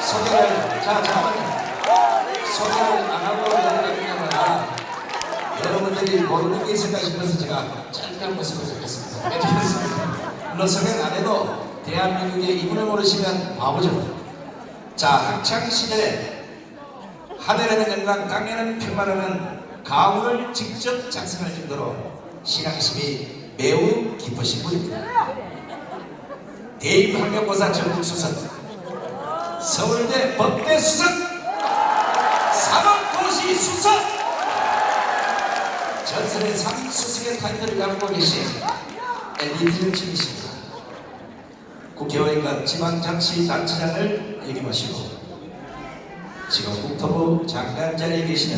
소개를, 소개를 안 하고 여러분들에게 여러분들이 모르는 게 있을까 싶어서 제가 짧게 한 모습을 적겠습니다. 물론 소개는 안 해도 대한민국의 이분을 모르시면 바보죠. 자, 학창시절에 하늘에는 영광, 땅에는 평화라는 가훈을 직접 작성할 정도로 신앙심이 매우 깊으신 분입니다. 대입학력고사 전국수석, 서울대 법대 수석, 사법고시 수석, 전설의 삼수석의 타이틀을 갖고 계신 엘리트 중이십니다. 국회의원과 지방자치단체장을 역임하시고 지금 국토부 장관 자리에 계시는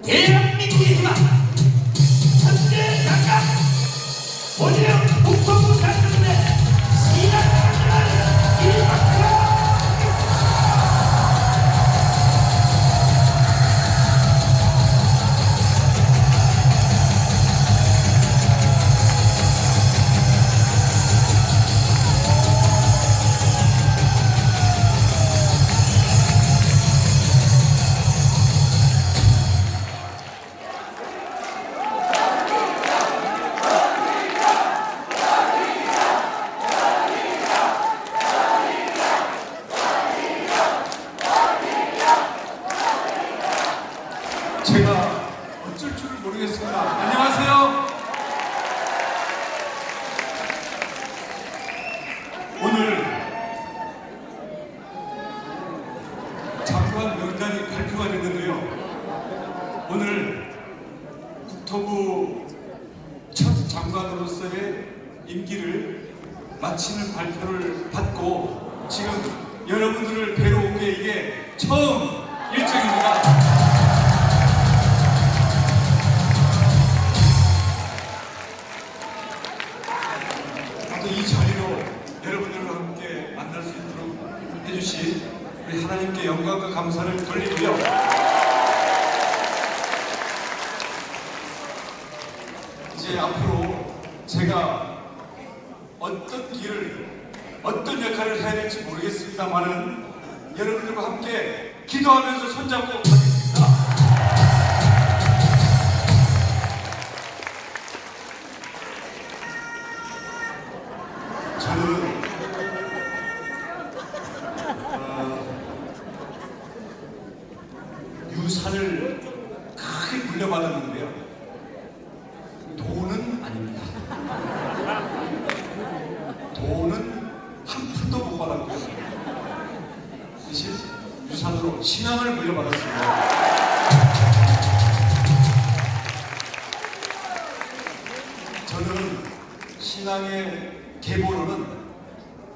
대한민국의 희망 천재 장관 오재영 국토부 장관의 시간을 일박사. 제가 어쩔 줄을 모르겠습니다. 안녕하세요. 오늘 장관 명단이 발표가 됐는데요. 오늘 국토부 첫 장관으로서의 임기를 마치는 발표를 받고 지금 여러분들을 뵈러 온 게 이게 처음 일정입니다. 이 자리로 여러분들과 함께 만날 수 있도록 해주신 우리 하나님께 영광과 감사를 돌리고요. 이제 앞으로 제가 어떤 길을, 어떤 역할을 해야 될지 모르겠습니다만은 여러분들과 함께 기도하면서 손잡고 가겠습니다. 저는 유산을 크게 물려받았는데요. 돈은 아닙니다. 돈은 한 푼도 못 받았고요. 대신 유산으로 신앙을 물려받았습니다. 저는 신앙의 계보로는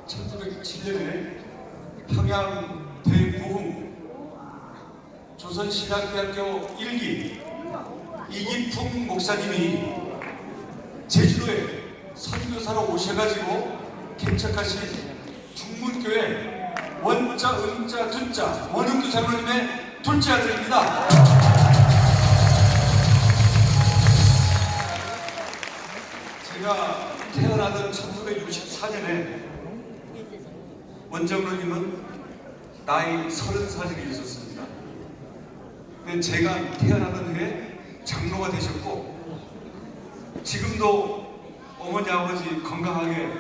1907년에 평양 대부흥 조선신학대학교 1기 이기풍 목사님이 제주도에 선교사로 오셔가지고 개척하신 중문교회 원자, 은자, 두자 원흥도 장로님의 둘째 아들입니다. 제가 태어나던 1964년에 원장로님은 나이 30살이 되셨습니다. 근데 제가 태어나던 해에 장로가 되셨고 지금도 어머니 아버지 건강하게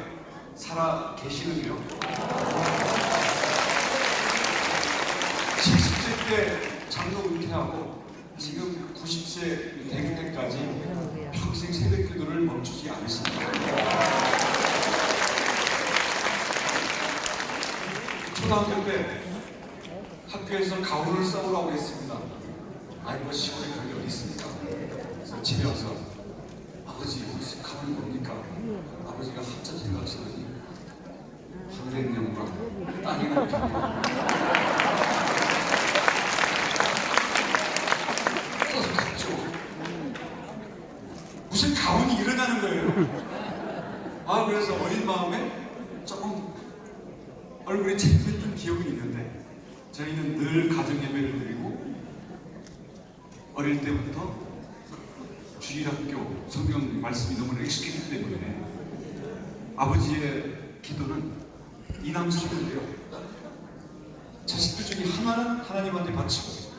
살아 계시는데요. 70세 때 장로 은퇴하고 지금 90세 될 때까지 평생 새벽 기도를 멈추지 않으십니다. 초등학교 때 학교에서 가훈을 써오라고 했습니다. 아이고 시골에 그런 게 어디 있습니까? 그래서 집에 와서 아버지 혹시 가훈이 뭡니까? 아버지가 한참 생각하시더니 하늘의 영광 땅에 있는 평화 써서 갔죠. 무슨 가훈이 일어나는 거예요. 아 그래서 어린 마음에 조금 얼굴에 창피했던 기억은 있는데 저희는 늘 가정 예배를 드리고 어릴 때부터 주일학교 성경 말씀이 너무 익숙했기 때문에 아버지의 기도는 이남삼인데요. 자식들 중에 하나는 하나님한테 바치고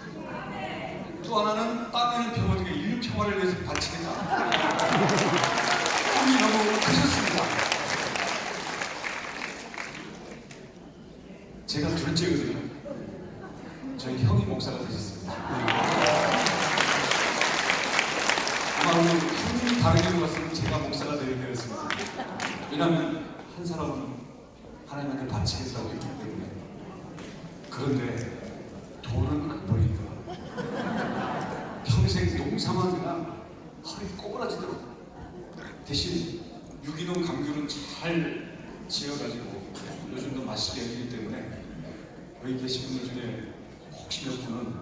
또 하나는 땅에 있는 병원에게 인류 평화를 위해서 바치겠다. 꿈이 너무 크셨습니다. 제가 둘째거든요. 저희 형이 목사가 되셨습니다. 아마 오늘 형이 다른 길로 갔으면 제가 목사가 되게 되었습니다. 왜냐하면 한 사람은 하나님한테 바치겠다고 했기 때문에. 그런데 돈은 안 벌니까 평생 농사만 그냥 허리 꼬부라지더라고. 대신 유기농 감귤은 잘 지어가지고 요즘도 맛있게 해주기 때문에 여기 계신 분들 중에 혹시 몇 분은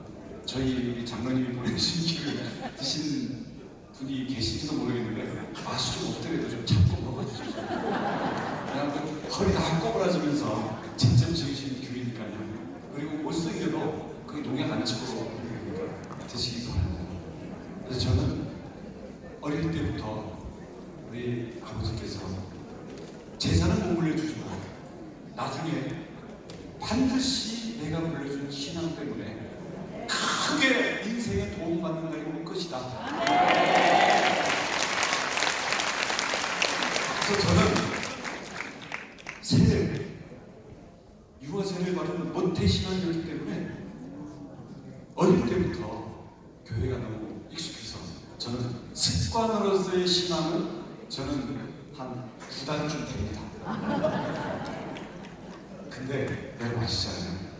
저희 장로님이 보내주신 기를 드신 분이 계신지도 모르겠는데 맛이 좀 없더라도 좀 참고 먹어주시죠. 그냥 허리 다 꼬부라지면서 직접 지으신 귤이니까요. 그리고 못쓰기도 그게 농약 안 치고 드시기 바랍니다. 그래서 저는 어릴 때부터 우리 아버지께서 재산은 못 물려주지만 나중에 반드시 내가 물려준 신앙 때문에 크게 인생에 도움받는 날이 올 것이다. 그래서 저는 세례, 유아 세례를 받은 모태신앙이었기 때문에 어릴 때부터 교회가 너무 익숙해서 저는 습관으로서의 신앙은 저는 한 9단쯤 됩니다. 근데 여러분 아시잖아요.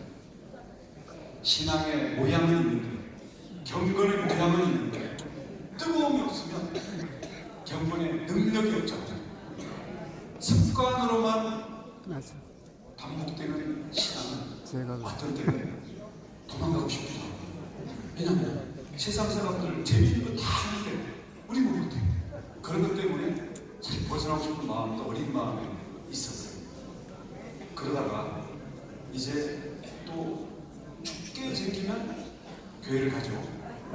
신앙의 모양은 있는데 경건의 모양은 있는데 뜨거움이 없으면 경건의 능력이 없잖아요. 습관으로만 맞아. 반복되는 신앙은 제가 어떤 때는 도망가고 싶기도 하고. 왜냐하면 세상 사람들 재미있는 거 다 하는데 우리 못 못해. 그런 것 때문에 잘 벗어나고 싶은 마음도 어린 마음이 있었어요. 그러다가 이제 또 죽게 생기면 교회를 가죠.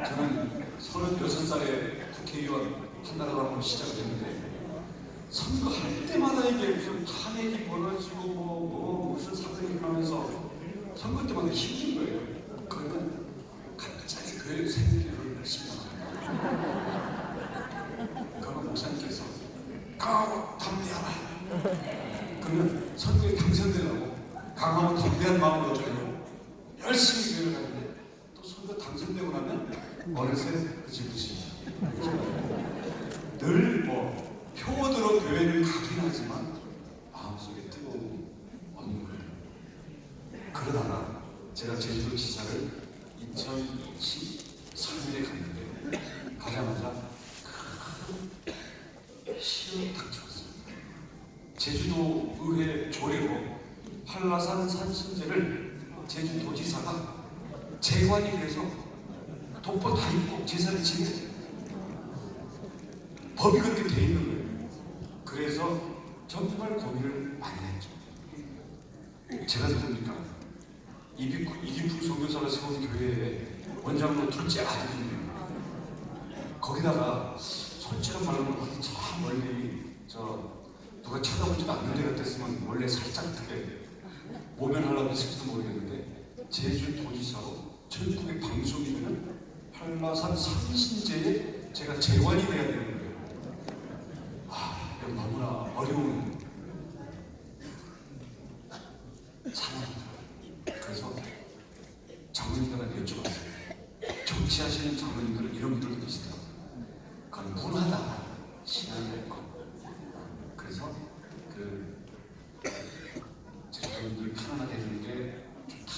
저는 36살에 국회의원 한나라당으로 시작을 했는데 선거할 때마다 이게 무슨 탄핵이 벌어지고 뭐 무슨 사건이 일어나면서 선거 때마다 힘든 거예요. 그러면 갑자기 교회 생기를 열심히 합니다. 그러면 목사님께서 강하고 담대하라. 그러면 선거에 당선되라고 강하고 담대한 마음으로 저는 열심히 교회를 가는데 또 선거 당선되고 나면 어느새 그지부지 늘 뭐 표어대로 교회를 가긴 하지만 마음속에 뜨거움이 없는 거예요. 그러다가 제가 제주도 지사를 2013년에 갔는데 가자마자 큰 시험이 닥쳐왔습니다. 제주도 의회 조례로 한라산 산신제를 제주도지사가 재관이 돼서 독보 다 입고 제사를 지내야 돼요. 법이 그렇게 돼 있는 거예요. 그래서 정말 고민을 많이 했죠. 제가 누굽니까? 이기풍 선교사가 세운 교회에 원장로 둘째 아들이네요. 거기다가 솔직한 말로 어디 저 멀리 누가 쳐다보지도 않는 데 같았으면 원래 살짝 그렇게 모면하려고 했을지도 모르겠는데 제주도지사로 전국의 방송이면 한라산 산신제에 제가 재관이 돼야 되는 거예요. 너무나 어려운 상황입니다. 그래서 장로님들한테 여쭤봤어요. 정치하시는 장로님들은 이런 분들도 계시더라고요. 그건 무난하다. 신앙이 있고. 그래서 제주도민들 편안하게 해주는 게 좋다.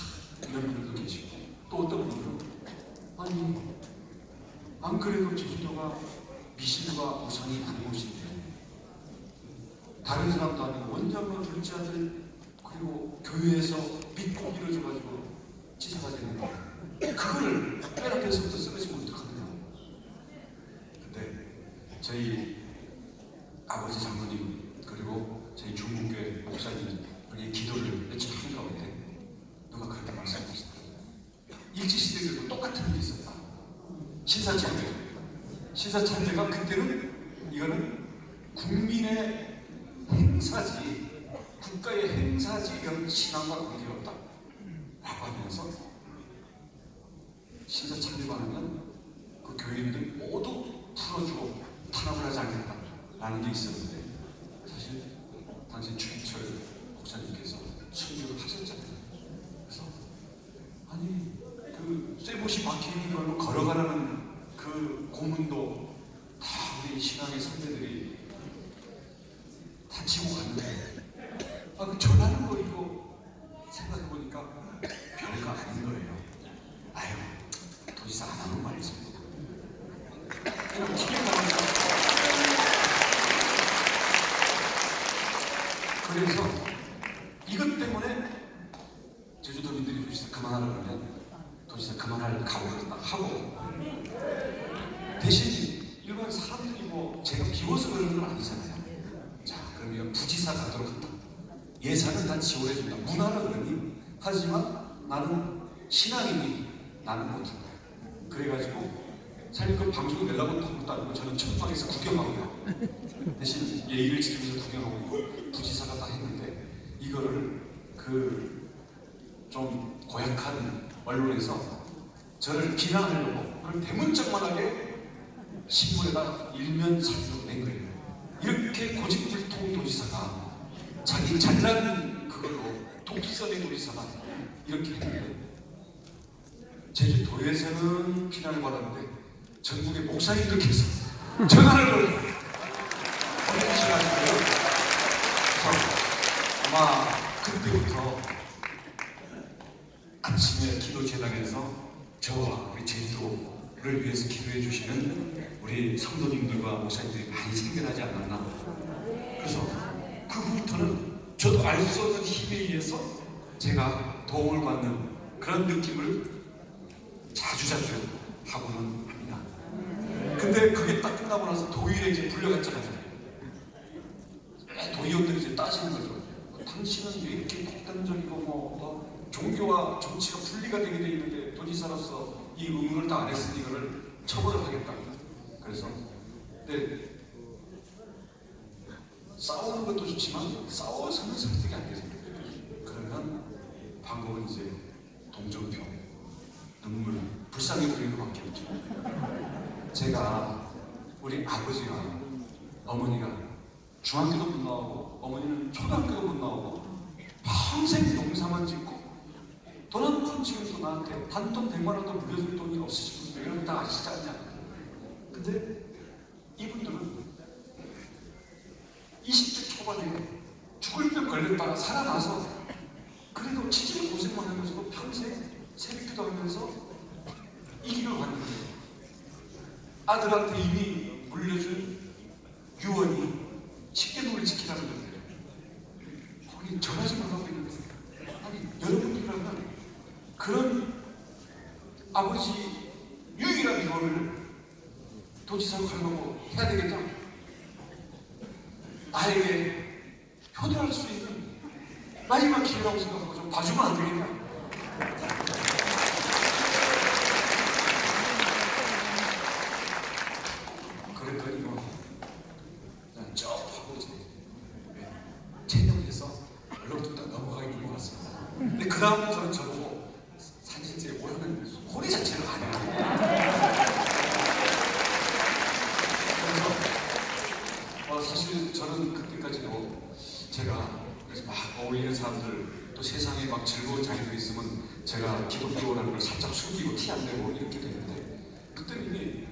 이런 분들도 계시고 또 어떤 분들은 아니 안 그래도 제주도가 미신과 우상이 많은 곳인데 다른 사람도 아니고 원장로 둘째 아들 그리고 교회에서 믿고 이루어져가지고 지사가 됐는데 그거를 빼라해서부터 쓰러지면 어떡합니까? 근데 저희 아버지 장로님 그리고 저희 중국교회 목사님이 기도를 며칠 하는 가운데 누가 그렇게 말씀하시더라고요. 일제시대에도 똑같은 일이 있었다. 신사참배가 그때는 이거는 국민의 행사지 국가의 행사지 이런 신앙과 관계없다 라고 하면서 신사 참여반하면 그 교인들 모두 풀어주고 탄압을 하지 않겠다라는 게 있었는데, 사실 당시 최인철 목사님께서 순교를 하셨잖아요. 그래서 아니 그 쇠못이 박혀있는 걸로 걸어가라는 그 고문도 다 우리 신앙의 선배들이 다 지고 갔는데, 그 전하는 거 이거 생각해보니까 별거 아닌 거예요. 아유, 도지사 안 하는 말이지. 그래서 이것 때문에 제주도민들이 도지사 그만하라 그러면 도지사 그만할 각오를 딱 하고, 대신 일반 사람들이 뭐 제가 비워서 그러는 건 아니잖아요. 자, 그러면 부지사 가도록 한다. 예산은 다 지원해준다. 문화라 그러니. 하지만 나는 신앙이니 나는 못한다. 그래가지고 사실 그 방송을 내려고 한 것도 아니고 저는 천방에서 구경하고요. 대신 예의를 지키면서 구경하고 있고 부지사가 다 했는데, 이거를 그 좀 고약한 언론에서 저를 비난하려고 그걸 대문짝만하게 신문에다 일면 사진으로 낸 거예요. 이렇게 고집불통 도지사가 자기 잘난 그걸로 독선의 도지사가 이렇게 했는데, 제주도에서는 비난을 받았는데 전국의 목사님들께서 전화를 걸고 보내주시가지고요. 아마 그때부터 아침에 기도 제단에서 저와 우리 제주도를 위해서 기도해 주시는 우리 성도님들과 목사님들이 많이 생겨나지 않았나. 그래서 그 후부터는 저도 알 수 없는 힘에 의해서 제가 도움을 받는 그런 느낌을 자주자주 하고는 합니다. 근데 그게 딱 끝나고 나서 도의에 이제 불려갔잖아요. 도의원들이 이제 따지는 거죠. 당신은 왜 이렇게 극단적이고 뭐 종교와 정치가 분리가 되게 돼 있는데 도지사로서 이 의무를 다 안 했으니 이거를 처벌을 하겠다. 그래서 근데 싸우는 것도 좋지만 싸워서는 설득이 안 되죠. 그러면 방법은 이제 동정표, 눈물, 불쌍히 보이는 것밖에 없죠. 제가 우리 아버지와 어머니가 중학교도 못 나오고 어머니는 초등학교도 못 나오고 평생 농사만 짓고 돈 한 푼 지금도 나한테 단돈 100만 원도 물려줄 돈이 없으신 분들, 이런 거 다 아시지 않냐? 근데 이분들은 20대 초반에 죽을 병 걸렸다가 살아나서 그래도 치질 고생만 하면서도 평생 새벽기도 하면서 이 길을 가는 거예요. 아들한테 이미 물려준 유언이 10개국을 지키라는 건데 거기 전하지 말라고 있는데, 아니 여러분들이라면 그런 아버지 유일한 유언을 도지사로 가려고 해야 되겠냐? 나에게 효도할 수 있는 마지막 기회라고 생각하고 좀 봐주면 안 되겠냐? 그랬더니 뭐 그냥 쭉 하고 이제 체념을 해서 얼른부터 딱 넘어가 있는 것 같습니다. 근데 그 다음부터는 저보고 사진제에 오려는 소리 자체를 안 해요. 그래서 사실 저는 그때까지도 제가 그래서 막 어울리는 사람들, 또 세상에 막 즐거운 자리들이 있으면 제가 기독교라는 걸 살짝 숨기고 티 안 내고 이렇게 되는데, 그때는 이미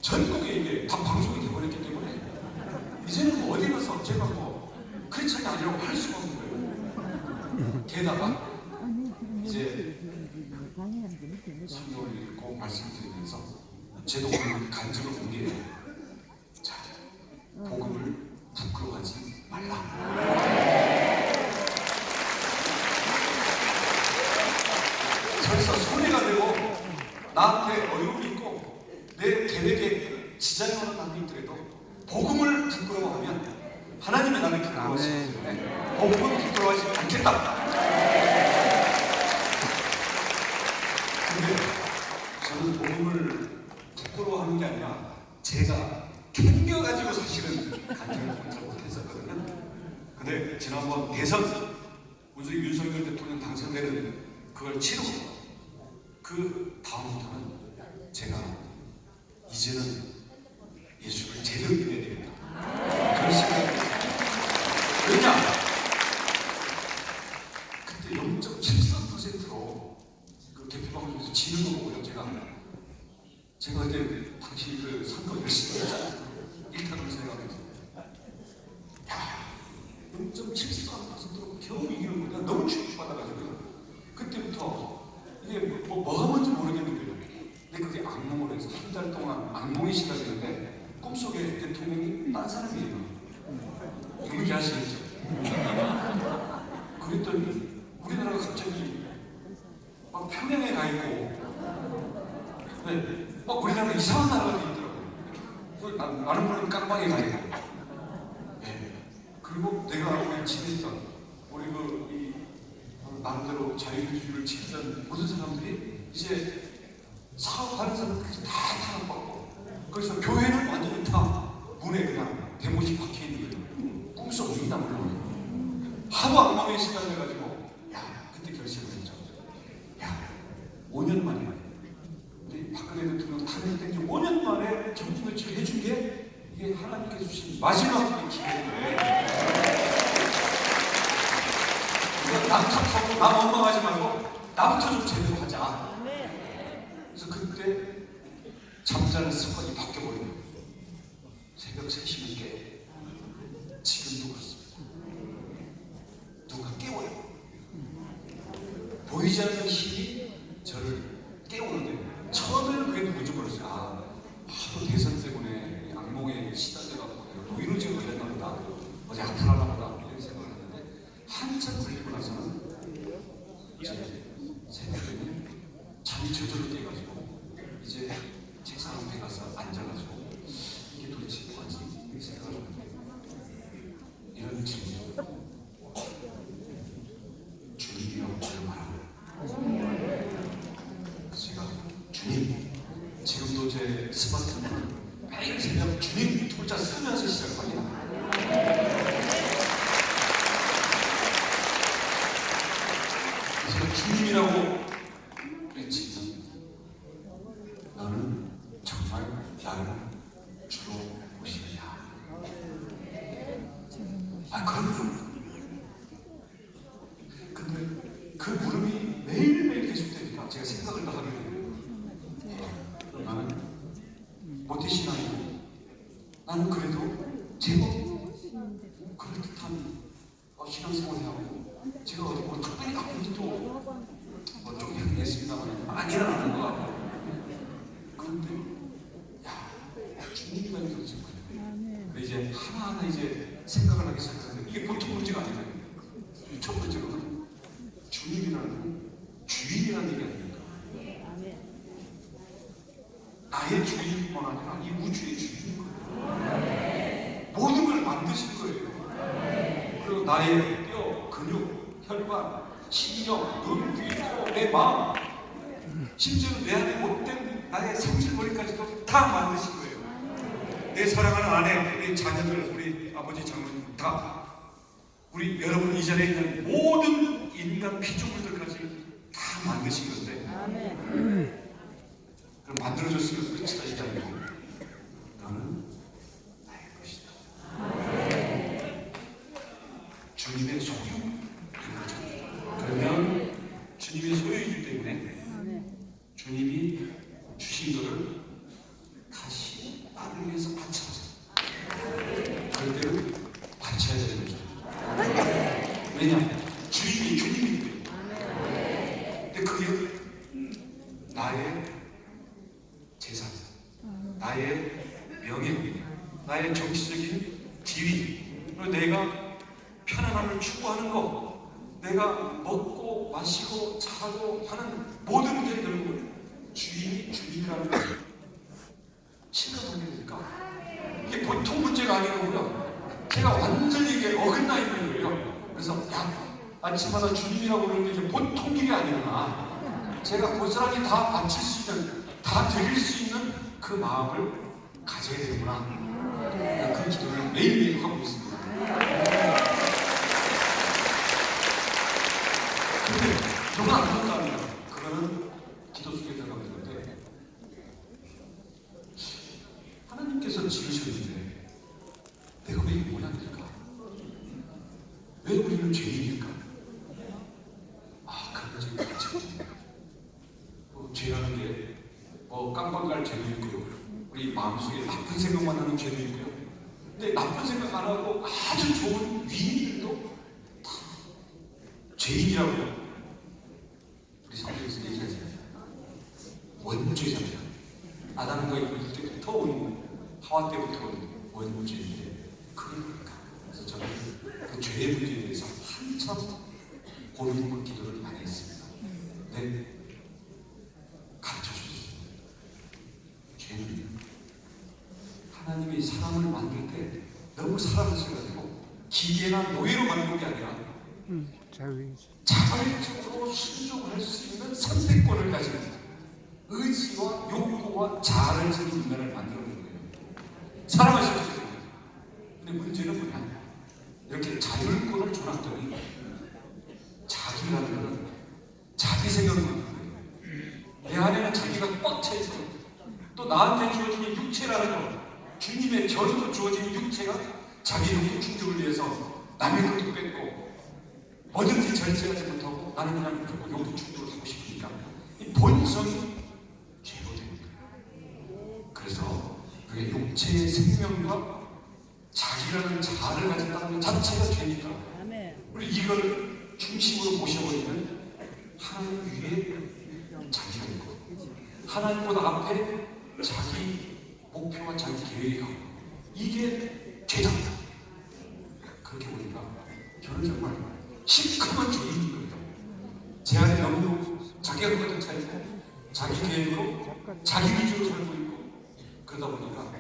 전국에 이게 다 방송이 돼버렸기 때문에 이제는 뭐 어디 가서 제가 뭐 크리스찬이 아니라고 할 수가 없는 거예요. 게다가 이제 성경을 읽고 말씀드리면서 제도 오늘 간증을 공개해요. 자, 복음을 부끄러워하지 말라. 그래서 손해가 되고 나한테 어려움이 있고 내 계획에 지장이 오는 남이 있더라도 복음을 부끄러워하면 하나님의 나를 부끄러워하시기 때문에 복음을 부끄러워하지 않겠다. 근데 저는 복음을 부끄러워하는 게 아니라 제가 캥겨가지고 사실은 간증을 잘 못했었거든요. 근데 지난번 대선 우리 윤석열 대통령 당선되는 그걸 치르고 그 다음부터는 제가 이제는 예수를 제대로 믿어야 되겠다. 그런 생각이 왜냐? 그때 0.73%로 그 개표방송에서 지는 거 보고요. 제가 그때 당시 그 선거 열심히 했잖아요. 1탄을 생각해서 야 0.74%로 겨우 이기는 거야. 너무 충격받아가지고 그때부터 이게 뭐가 뭔지 모르겠는 거예요. 근데 그게 악몽으로 해서 한 달 동안 악몽이 시작했는데 꿈속에 대통령이 딴 사람이에요. 이렇게 하시겠죠. 그랬더니 우리나라가 갑자기 막 평양에 가 있고 막 우리나라가 이상한 나라가 돼 있더라고요. 나는 모르는 깜방에 가 있고 그리고 내가 우리 지냈던 우리 이 나름대로 자유주의를 지키던 모든 사람들이 이제 사업하는 사람들까지 다 탄압받고 그래서 교회는 완전히 다 문에 그냥 대못이 박혀있는 거예요. 꿈속입니다 물론. 하도 악몽에 시달려가지고 야 그때 결심을 했죠. 야 5년 만에 우리 박근혜 대통령 탄핵된 지 5년 만에 정부 교체를 해준 게 이게 하나님께 주신 마지막 기회인데 남 탓하고 남 원망하지 말고 나부터 좀 제대로 하자. 그래서 그때 잠자는 습관이 바뀌어버린 거예요. 새벽 3시면 깨. 지금도 그렇습니다. 누가 깨워요. 보이지 않는 힘이 저를 깨우는데 처음에는 그게 누군지 몰랐어요. 하도 대선 때문에 악몽에 시달려가지고 내가 노이로제 걸렸나 보다. 어디 아파하나 보다. 이런 생각을 했는데 한참 걸리고 나서는 이제 새벽에 잠이 저절로 깨가지고 이제 책상 앞에 가서 앉아가지고 이게 도대체 뭐지? 이렇게 생각을 하는데 이런 질문 주님이라고 말하고 제가 주님 지금도 제 스마트폰을 매일 새벽 주님 문자 쓰면서 시작합니다. 제가 주님이라고 그랬지. 너는 정말 나를 주로 보시느냐? 그럼요. 근데 그 물음이 매일매일 계속되니까 제가 생각을 다 하게 돼요. 나는 모태신앙이고 나는 그래도 제법 그럴듯한 신앙생활을 하고 제가 어디 뭐 특별히 나쁜 짓도 좀 했습니다만 많이 일어나는 것 같고 그런데 야 주님이라는 게 도대체 그래. 이제 하나하나 이제 생각을 하기 시작하는데 이게 보통 문제가 아니에요. 첫 번째로는 주님이라는 주인이라는 얘기 아닙니까? 나의 주인뿐만 아니라 이 우주의 주인인 거예요. 모든 걸 만드신 거예요. 그리고 나의 뼈, 근육, 혈관, 신경, 눈, 귀, 코, 내 마음 심지어 내 안에 못된 나의 성질머리까지도 다 만드신 거예요. 내 사랑하는 아내, 내 자녀들, 우리 아버지 장모님 다 우리 여러분 이 자리에 있는 모든 인간 피조물들까지 다 만드신 건데 그럼 만들어줬으면 끝이다 이게 아니고 너는 나의 것이다. 주님의 소유인 거죠. 그러면 주님의 소유이기 때문에 주님이 주신 것을 다시 나를 위해서 바쳐서 그럴 때는 바쳐야 되는 거죠. 왜냐? 주인이 주님이기 때문에. 근데 그게 나의 재산, 나의 명예, 나의 정치적인 지위, 그리고 내가 편안함을 추구하는 것, 내가 먹고 마시고 자고 하는 모든 문제들을 주인이 주님이라는 걸 심각하게 되니까 이게 보통 문제가 아니고요. 제가 완전히 이게 어긋나 있는 거예요. 그래서 야 아침마다 주님이라고 그러는 게 이게 보통 일이 아니구나. 제가 고스란히 다 바칠 수 있는, 다 드릴 수 있는 그 마음을 가져야 되구나. 그 기도를 매일매일 하고 있습니다. 근데 저건 안 된다면 그거는 기도 속에 들어가는 건데 하나님께서 지으셨는데 내가 왜 이 모양일까? 왜 우리는 죄인일까? 그런 적이 있지. 죄라는 게 깜빡할 죄도 있고요. 우리 마음속에 나쁜 생각만 하는 죄도 있고요. 근데 나쁜 생각 안 하고 아주 좋은 위인들도 다 죄인이라고요. 우리 성경에서 얘기하잖아요. 원죄잖아요. 아담과 이브 때부터 온 하와 때부터 온 원죄인데 그러니까 그래서 저는 그 죄의 문제에 대해서 한참 고민과 기도를 많이 했습니다. 네, 가르쳐 주셨어요. 죄는 하나님이 사람을 만들 때 너무 사랑하셔가지고 기계나 노예로 만든 게 아니라 자발적으로 순종할 수 있는 선택권을 가진 의지와 욕구와 자아를 지닌 인간을 만들어낸 거예요. 사랑하셨어요. 근데 문제는 뭐냐? 이렇게 자율권을 줘놨더니 자기라는 것은 자기 생각만 하는 거예요. 내 안에는 자기가 꽉 차 있어. 또 나한테 주어진 육체라는 것, 주님의 전으로 주어진 육체가 자기 욕구 충족을 위해서 남의 것도 뺏고 뭐든지 절제하지 못하고 나는 그냥 무조건 욕구 충족을 하고 싶으니까 이 본성이 죄로 됩니다. 그래서 그게 육체의 생명과 자기라는 자아를 가졌다는 것 자체가 죄니까 우리 이걸 중심으로 모셔버리면 하나님 위에 자기가 있고 하나님보다 앞에 자기 목표와 자기 계획이 가고 이게 죄다. 그렇게 보니까 저는 정말 시커먼 죄인인 거예요. 제 안에 너무 자기가 가득 차 있고 자기 계획으로 자기 위주로 살고 있고 그러다 보니까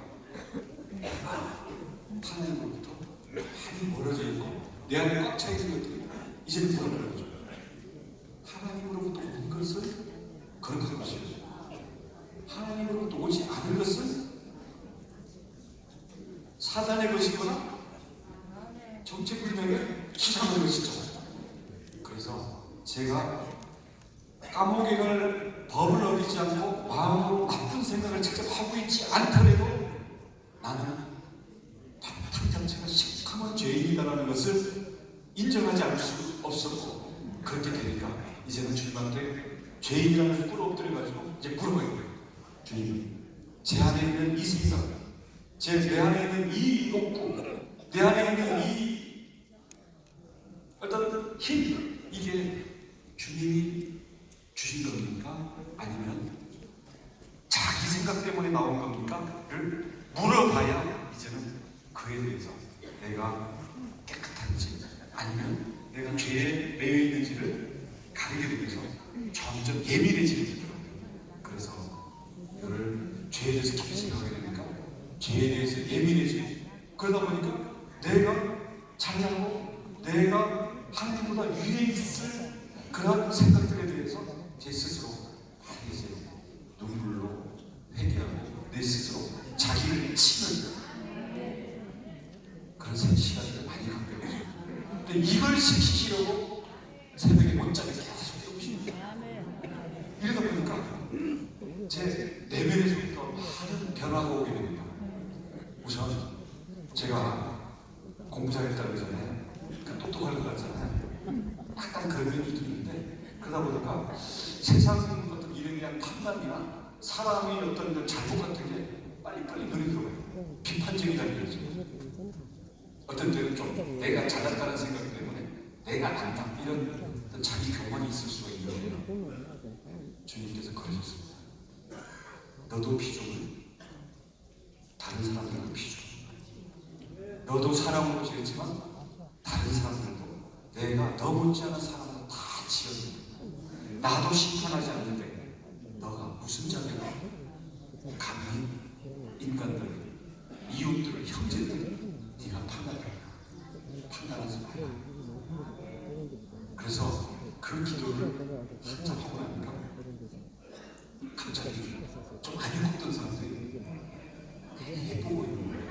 하나님으로부터 많이 멀어져 있고 내 안에 꽉 차 있는 것들이 이제는 불안해져. 하나님으로부터 온 것은 거룩한 것이죠. 하나님으로부터 오지 않은 것은 사단의 것이거나 정체불명의 수상한 것이죠. 그래서 제가 감옥에 갈 법을 어기지 않고 마음으로 나쁜 생각을 직접 하고 있지 않더라도 나는 나쁜 자체가 시커먼 죄인이다라는 것을 인정하지 않을 수 없었고 그렇게 되니까 이제는 주님한테 죄인이라는 것을 꿇어엎드려가지고 이제 물어봐요. 주님, 제 안에 있는 이 생각, 내 안에 있는 이 욕구, 내 안에 있는 이 어떤 힘, 이게 주님이 주신 겁니까? 아니면 자기 생각 때문에 나온 겁니까? 를 물어봐야 이제는 그에 대해서 내가 깨끗한지 아니면 내가 죄에 매여 있는지를 가리게 되면서 점점 예민해지게 되더라고요. 그래서 이거를 죄에 대해서 깊이 생각하게 되니까 죄에 대해서 예민해지고 그러다 보니까 내가 잘나고 내가 하나님보다 위에 있을 그런 생각들에 대해서 제 스스로 이제 눈물로 회개하고 내 스스로 자기를 치는 그런 시간을 많이 갖게 되죠. 근데 이걸 시키시려고 새벽에 못자게 계속 깨우십니다. 이러다 보니까 제 내면에서부터 많은 변화가 오게 됩니다. 우선 제가 공부 잘했다고 그러잖아요. 똑똑할 것 같잖아요. 약간 그런 면이 있는데 그러다 보니까 세상 어떤 일에 대한 판단이나 사람이 어떤 잘못 같은 게 빨리빨리 눈에 들어와요. 비판적이라는 거죠. 어떤 때는 좀 내가 잘났다는 생각 때문에 내가 안다 이런 어떤 자기 교만이 있을 수가 있는데요. 주님께서 그러셨습니다. 너도 피조물, 다른 사람들도 피조물. 너도 사람으로 지었지만 다른 사람들도 내가 너 못지않은 사람으로 다 지었는데 나도 심판하지 않는데 너가 무슨 자격으로 감히 인간들, 이웃들, 형제들 네가 판단하지 마라. 그래서 그 기도를 한참 하고 나니까 갑자기 좀 안 예뻤던 사람들이 예뻐 보이는 거예요.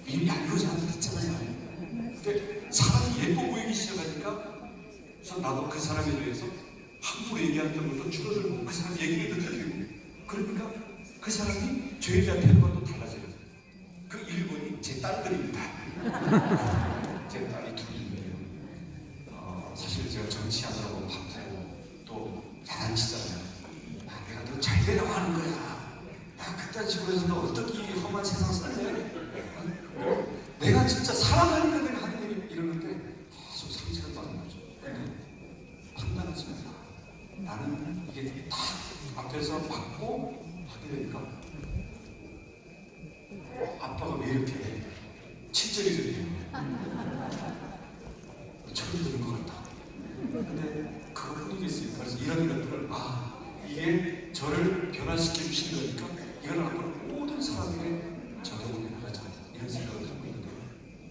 미리 안 그러지 않는 게 있잖아요. 근데 사람이 예뻐 보이는 그래서 나도 그 사람에 대해서 함부로 얘기했던 것도 줄어들고 그 사람 얘기를 듣고 그러니까 그 사람이 죄에 대한 태도가 또 달라져요. 그 1번이 제 딸들입니다. 제 딸이 둘이에요. 사실 제가 정치하느라고 바쁘고 또 야단치잖아요. 내가 너 잘 되라고 하는 거야. 나 그딴 식으로 해서 너 어떻게 이 험한 세상 살래? 내가 진짜 사랑하는 게 내가 하는 얘기 이러는데 계속 상처를 받는 거죠. 근데 판단하지 마라. 나는 이게 다 앞에서 받고 하게 되니까 아빠가 왜 이렇게 친절이 되네요. 처음 들은 것 같다. 근데 그것뿐이겠어요. 그래서 이런 것들을 이게 저를 변화시켜 주신 거니까 이걸 앞으로 모든 사람에게 적용해 나가자 이런 생각을 하고 있는데요.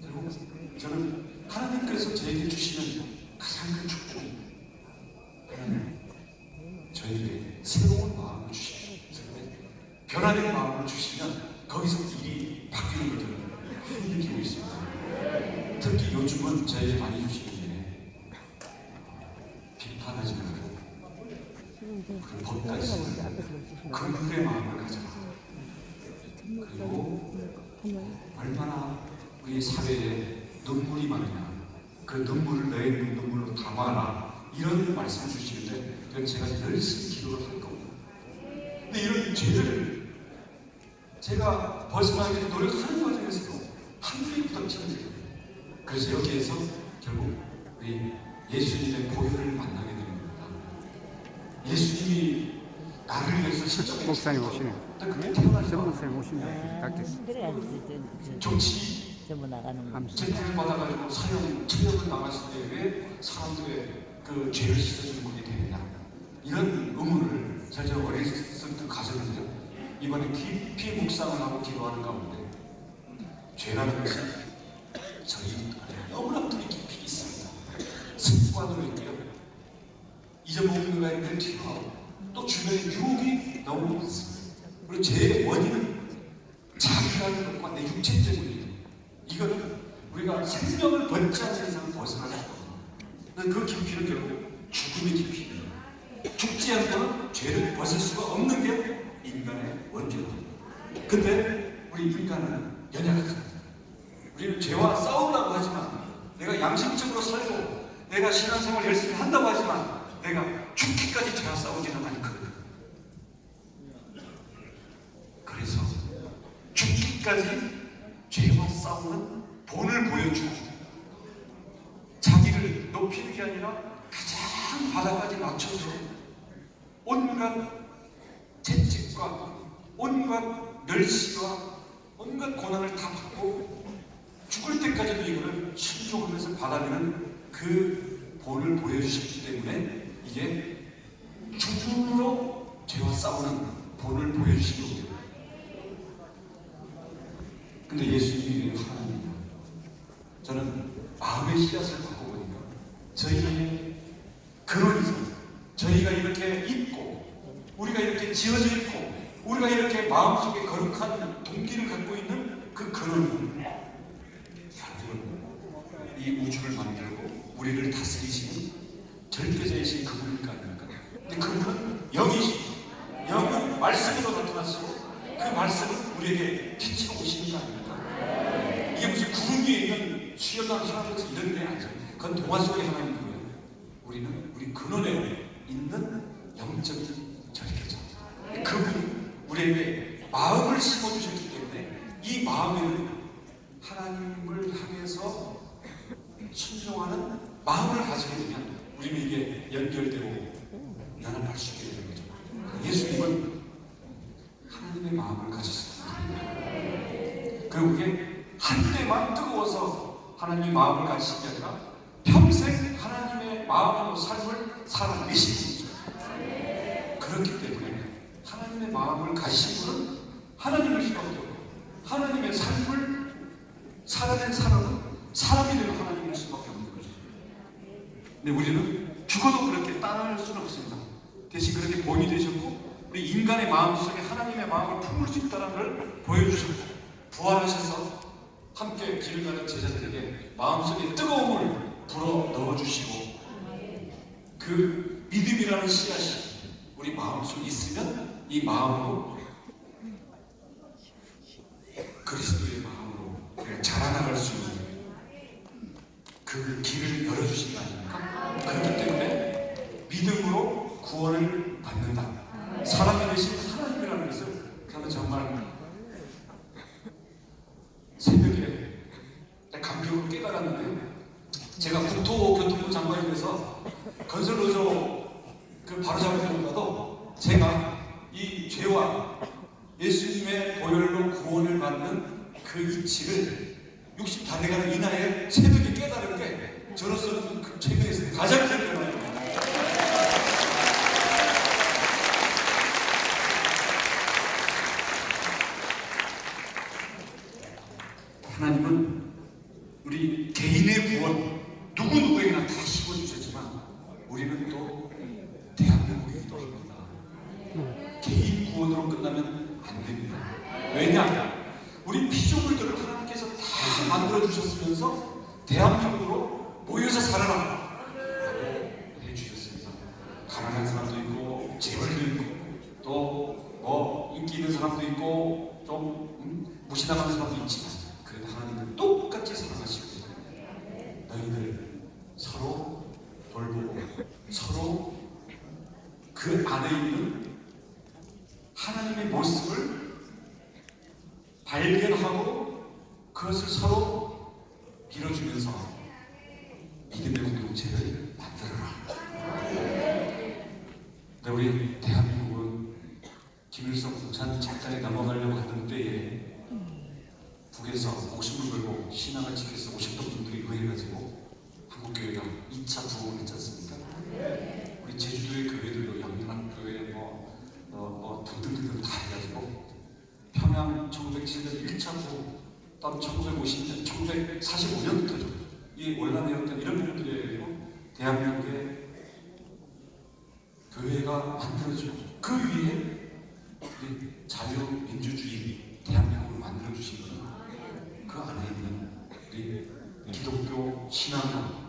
그리고 저는 하나님께서 저에게 주시는 가장 큰 축복이 하나님 저에게 새로운 마음을 주십시오. 변화된 마음을 주시면 거기서 일이 바뀌는 걸 저는 많이 느끼고 있습니다. 특히 요즘은 저에게 많이 주시는 게 비판하지 말고 그 법까지 긍휼의 마음을 가져라. 그리고 얼마나 우리 사회에 눈물이 많으냐 그 눈물을 너의 눈물로 담아라 이런 말씀을 주시는데 그건 제가 열심히 기도를 할 겁니다. 근데 이런 죄를 제가 벗어나기 위해서 노력하는 과정에서도 한풀이 부닥치는 거예요. 그래서 여기에서 결국 우리 예수님의 보혈을 만나게 되는 겁니다. 예수님이 나를 위해서 십자가에 목사님 오시네. 그때 태어나서 목사님 오시네. 닦겠어. 그래야지 정치 전부 나가는 거. 제품을 받아가지고 체력을 나갔을 때 왜 사람들의 그 죄를 씻어주는 것이 되느냐 이런 의문을 제가 어렸을 때 가졌는데요. 이번에 깊이 묵상을 하고 기도하는 가운데 죄라는 것이 저희 안에 너무나도 깊이 있습니다. 습관으로 있고요. 잊어먹는 것가 있는데 튀어나오고 또 주변에 유혹이 너무 많습니다. 그리고 죄의 원인은 자기라는 것과 내 육체 때문이에요. 이거는 우리가 생명을 번지 않는 이상 벗어나지 않거든요. 그 깊이는 결국 죽음의 깊이입니다. 죽지 않고는 죄를 벗을 수가 없는 게 인간의 원죄입니다. 근데 우리 인간은 연약합니다. 우리는 죄와 싸우려고 하지만 내가 양심적으로 살고 내가 신앙생활 열심히 한다고 하지만 내가 죽기까지 죄와 싸우지는 않거든요. 그래서 죽기까지 죄와 싸우는 본을 보여주고 자기를 높이는 게 아니라 가장 바닥까지 맞춰서 온갖 채찍과 온갖 멸시와 온갖 고난을 다 받고 죽을 때까지도 이거를 순종하면서 받아내는 그 본을 보여주셨기 때문에 이게 죽음으로 죄와 싸우는 본을 보여주신 겁니다. 근데 예수님이 하나님이에요. 저는 마음의 씨앗을 바꿔보니까 저희의 근원이죠. 저희가 이렇게 있고 우리가 이렇게 지어져 있고 우리가 이렇게 마음속에 거룩한 동기를 갖고 있는 그 근원은 하나님은 이 우주를 만들고 우리를 다스리시는 절대자이신 그분일까 아닙니까? 근데 그분은 영이시고 영은 말씀으로 나타나시고 그 말씀은 우리에게 빛으로 오시는 거 아닙니까? 이게 무슨 구름 위에 있는 수염난 할아버지 이런 게 아니죠. 그건 동화 속의 하나님이고요. 우리는 우리 근원에 있는 영적인 절대자. 그분이 우리에게 마음을 심어주셨기 때문에 이 마음에는 하나님을 향해서 순종하는 마음을 가지게 되면 우리는 이게 연결되고 연합할 수 있게 되는 거죠. 예수님은 하나님의 마음을 가졌습니다. 그리고 그게 한때만 뜨거워서 하나님의 마음을 가지신 게 아니라 평생 하나님의 마음으로 삶을 살아내신 분이죠. 그렇기 때문에 하나님의 마음을 가지신 분은 하나님을 수밖에 없고 하나님의 삶을 살아낸 사람은 사람이 되는 하나님일 수밖에 없는 거죠. 근데 우리는 죽어도 그렇게 따라할 수는 없습니다. 대신 그렇게 본이 되셨고 우리 인간의 마음속에 하나님의 마음을 품을 수 있다는 걸 보여주셨고 부활하셔서 함께 길을 가는 제자들에게 마음속에 뜨거움을 불어 넣어주시고 그 믿음이라는 씨앗이 우리 마음속에 있으면 이 마음으로 그리스도의 마음으로 우리가 자라나갈 수 있는 그 길을 열어주신 거 아닙니까? 그렇기 때문에 믿음으로 구원을 받는다. 사람이 되신 하나님이라는 것을 저는 정말 새벽에 감격을 깨달았는데, 제가 국토교통부 장관이 돼서 건설노조 그 바로잡으려다가도 제가 이 죄와 예수님의 보혈로 구원을 받는 그 이치를 60 다 돼가는 이 나이에 새벽에 깨달은 게 저로서는 그 최근에 가장 큰 변화입니다. 하나님은 우리 개인의 구원 누구누구에게나 다 씹어주셨지만 우리는 또 대한민국에 또 있구나. 개인 구원으로 끝나면 안 됩니다. 왜냐? 우리 피조물들을 하나님께서 다 만들어주셨으면서 대한민국으로 모여서 살아라 해주셨습니다. 가난한 사람도 있고 재벌도 있고 또 뭐 인기 있는 사람도 있고 좀 무시당하는 사람도 있지만 그래도 하나님은 똑같이 사랑하시고 너희들 서로 돌보고 서로 그 안에 있는 하나님의 모습을 발견하고 그것을 서로 밀어주면서 믿음의 공동체를 만들어라. 근데 우리 대한민국은 김일성 공산 작전에 넘어가려고 하는 때에 북에서 목숨을 걸고 신앙을 지켜서 오셨던 분들이 의해가지고 한국교회가 2차 부흥을 했지 않습니까? 우리 제주도의 교회들도 영락교회 등등등등 다 해가지고 평양 1907년 1차 부흥, 다음 1950년, 1945년부터죠. 이 원란이었던 이런 분들에 대한민국의 교회가 만들어지고 그 위에 우리 자유민주주의 대한민국을 만들어주신 분이 그 안에 있는 우리 기독교 신앙과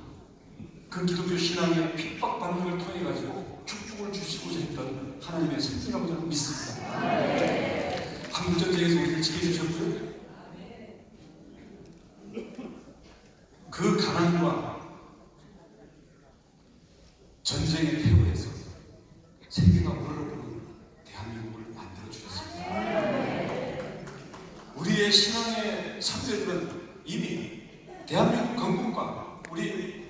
그 기독교 신앙의 핍박받는 걸 통해 가지고 축복을 주시고자 했던 하나님의 선택이라고 저는 믿습니다. 한국전쟁에서 우리를 지켜주셨고요. 그 가난과 전쟁의 폐허에서 세계가 우러러보는 대한민국을 만들어 주셨습니다. 우리의 신앙의 선배들은 이미 대한민국 건국과 우리